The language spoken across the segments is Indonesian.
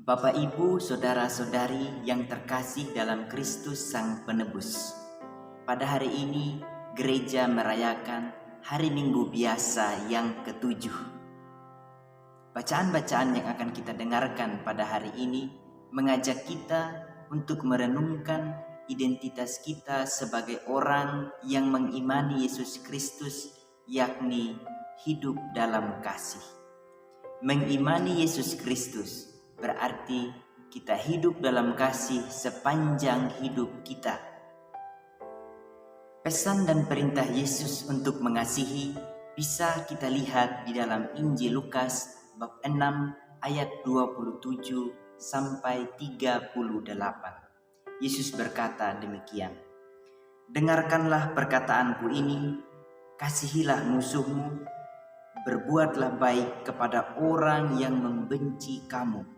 Bapak, Ibu, saudara-saudari yang terkasih dalam Kristus Sang Penebus. Pada hari ini, gereja merayakan hari Minggu biasa yang ketujuh. Bacaan-bacaan yang akan kita dengarkan pada hari ini mengajak kita untuk merenungkan identitas kita sebagai orang yang mengimani Yesus Kristus, yakni hidup dalam kasih. Mengimani Yesus Kristus berarti kita hidup dalam kasih sepanjang hidup kita. Pesan dan perintah Yesus untuk mengasihi bisa kita lihat di dalam Injil Lukas bab 6 ayat 27 sampai 38. Yesus berkata demikian, "Dengarkanlah perkataanku ini, kasihilah musuhmu, berbuatlah baik kepada orang yang membenci kamu.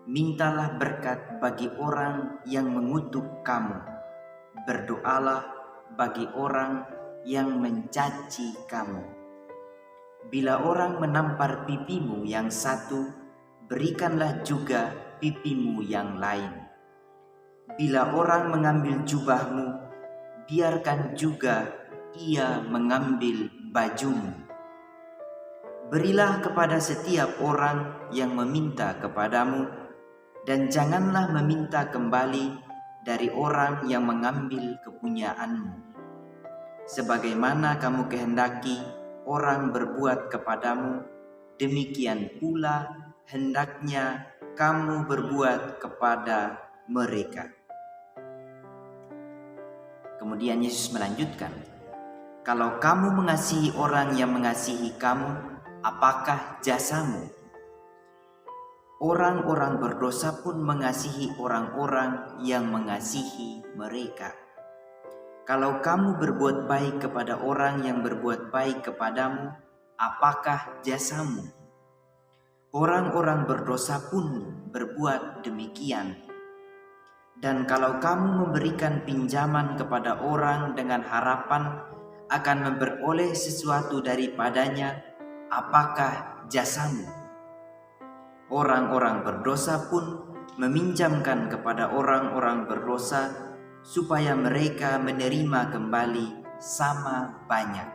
Mintalah berkat bagi orang yang mengutuk kamu. Berdoalah bagi orang yang mencaci kamu. Bila orang menampar pipimu yang satu, berikanlah juga pipimu yang lain. Bila orang mengambil jubahmu, biarkan juga ia mengambil bajumu. Berilah kepada setiap orang yang meminta kepadamu, dan janganlah meminta kembali dari orang yang mengambil kepunyaanmu. Sebagaimana kamu kehendaki orang berbuat kepadamu, demikian pula hendaknya kamu berbuat kepada mereka." Kemudian Yesus melanjutkan, "Kalau kamu mengasihi orang yang mengasihi kamu, apakah jasamu? Orang-orang berdosa pun mengasihi orang-orang yang mengasihi mereka. Kalau kamu berbuat baik kepada orang yang berbuat baik kepadamu, apakah jasamu? Orang-orang berdosa pun berbuat demikian. Dan kalau kamu memberikan pinjaman kepada orang dengan harapan akan memperoleh sesuatu daripadanya, apakah jasamu? Orang-orang berdosa pun meminjamkan kepada orang-orang berdosa supaya mereka menerima kembali sama banyak."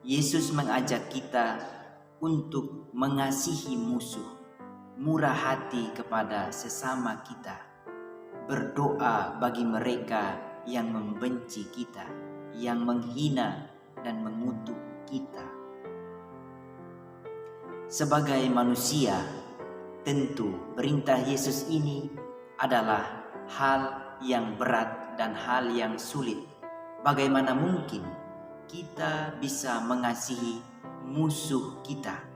Yesus mengajak kita untuk mengasihi musuh, murah hati kepada sesama kita, berdoa bagi mereka yang membenci kita, yang menghina dan mengutuk kita. Sebagai manusia, tentu perintah Yesus ini adalah hal yang berat dan hal yang sulit. Bagaimana mungkin kita bisa mengasihi musuh kita?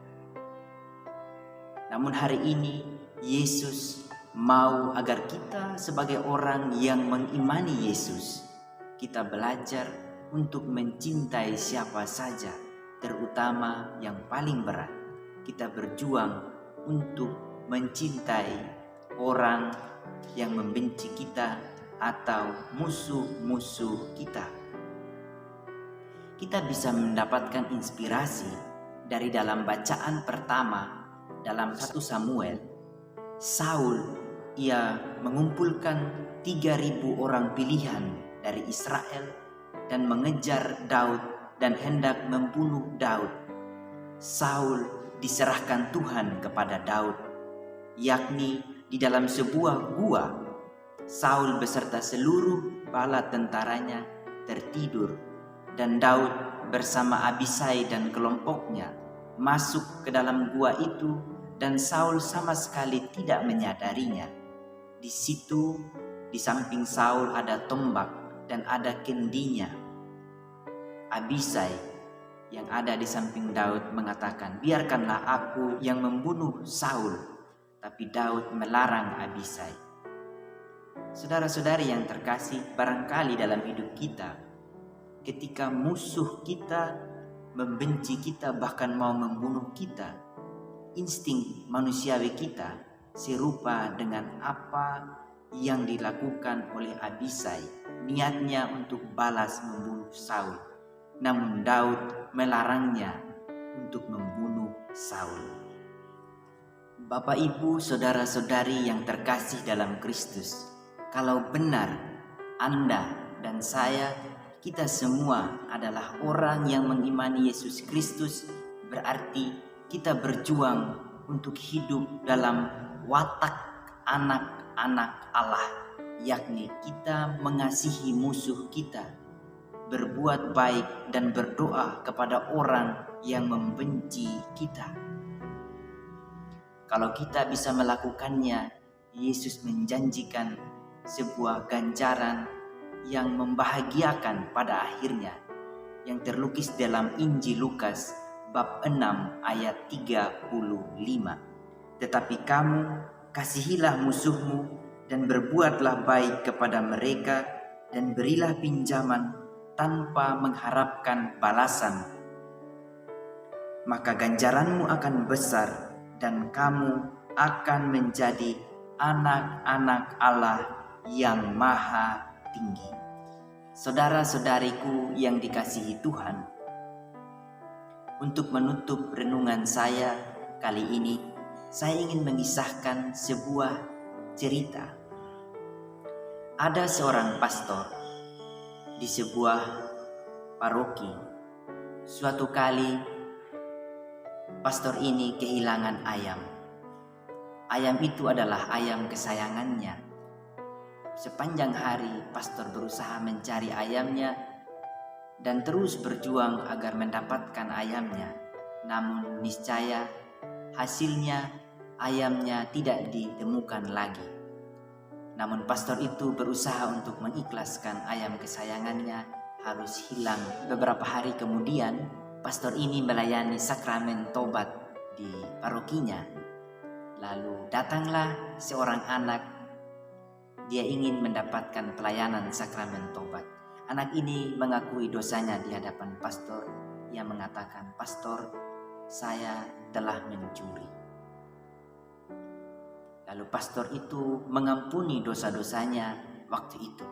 Namun hari ini Yesus mau agar kita sebagai orang yang mengimani Yesus, kita belajar untuk mencintai siapa saja, terutama yang paling berat. Kita berjuang untuk mencintai orang yang membenci kita atau musuh-musuh kita. Kita bisa mendapatkan inspirasi dari dalam bacaan pertama dalam 1 Samuel. Saul ia mengumpulkan 3.000 orang pilihan dari Israel dan mengejar Daud dan hendak membunuh Daud. Saul diserahkan Tuhan kepada Daud, yakni di dalam sebuah gua. Saul beserta seluruh bala tentaranya tertidur, dan Daud bersama Abisai dan kelompoknya masuk ke dalam gua itu, dan Saul sama sekali tidak menyadarinya. Di situ, di samping Saul ada tombak dan ada kendinya. Abisai yang ada di samping Daud mengatakan, "Biarkanlah aku yang membunuh Saul." Tapi Daud melarang Abisai. Saudara-saudari yang terkasih, barangkali dalam hidup kita, ketika musuh kita membenci kita, bahkan mau membunuh kita, insting manusiawi kita serupa dengan apa yang dilakukan oleh Abisai. Niatnya untuk balas membunuh Saul, namun Daud melarangnya untuk membunuh Saul. Bapak, Ibu, saudara-saudari yang terkasih dalam Kristus, kalau benar Anda dan saya, kita semua adalah orang yang mengimani Yesus Kristus, berarti kita berjuang untuk hidup dalam watak anak-anak Allah, yakni kita mengasihi musuh kita, berbuat baik dan berdoa kepada orang yang membenci kita. Kalau kita bisa melakukannya, Yesus menjanjikan sebuah ganjaran yang membahagiakan pada akhirnya, yang terlukis dalam Injil Lukas bab 6 ayat 35. Tetapi kamu kasihilah musuhmu dan berbuatlah baik kepada mereka dan berilah pinjaman tanpa mengharapkan balasan. Maka ganjaranmu akan besar dan kamu akan menjadi anak-anak Allah yang maha tinggi. Saudara-saudariku yang dikasihi Tuhan, untuk menutup renungan saya kali ini, saya ingin mengisahkan sebuah cerita. Ada seorang pastor di sebuah paroki. Suatu kali pastor ini kehilangan ayam. Ayam itu adalah ayam kesayangannya. Sepanjang hari pastor berusaha mencari ayamnya dan terus berjuang agar mendapatkan ayamnya. Namun niscaya hasilnya ayamnya tidak ditemukan lagi. Namun pastor itu berusaha untuk mengikhlaskan ayam kesayangannya harus hilang. Beberapa hari kemudian, pastor ini melayani sakramen tobat di parokinya. Lalu datanglah seorang anak. Dia ingin mendapatkan pelayanan sakramen tobat. Anak ini mengakui dosanya di hadapan pastor. Ia mengatakan, "Pastor, saya telah mencuri." Lalu pastor itu mengampuni dosa-dosanya waktu itu.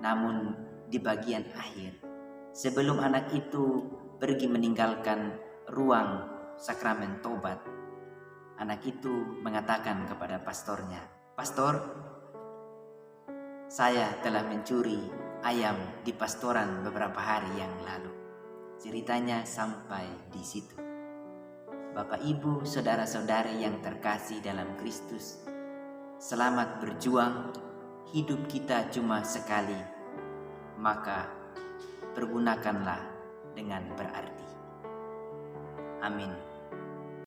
Namun di bagian akhir, sebelum anak itu pergi meninggalkan ruang sakramen tobat, anak itu mengatakan kepada pastornya, "Pastor, saya telah mencuri ayam di pastoran beberapa hari yang lalu." Ceritanya sampai di situ. Bapak, Ibu, saudara-saudari yang terkasih dalam Kristus, selamat berjuang. Hidup kita cuma sekali, maka pergunakanlah dengan berarti. Amin.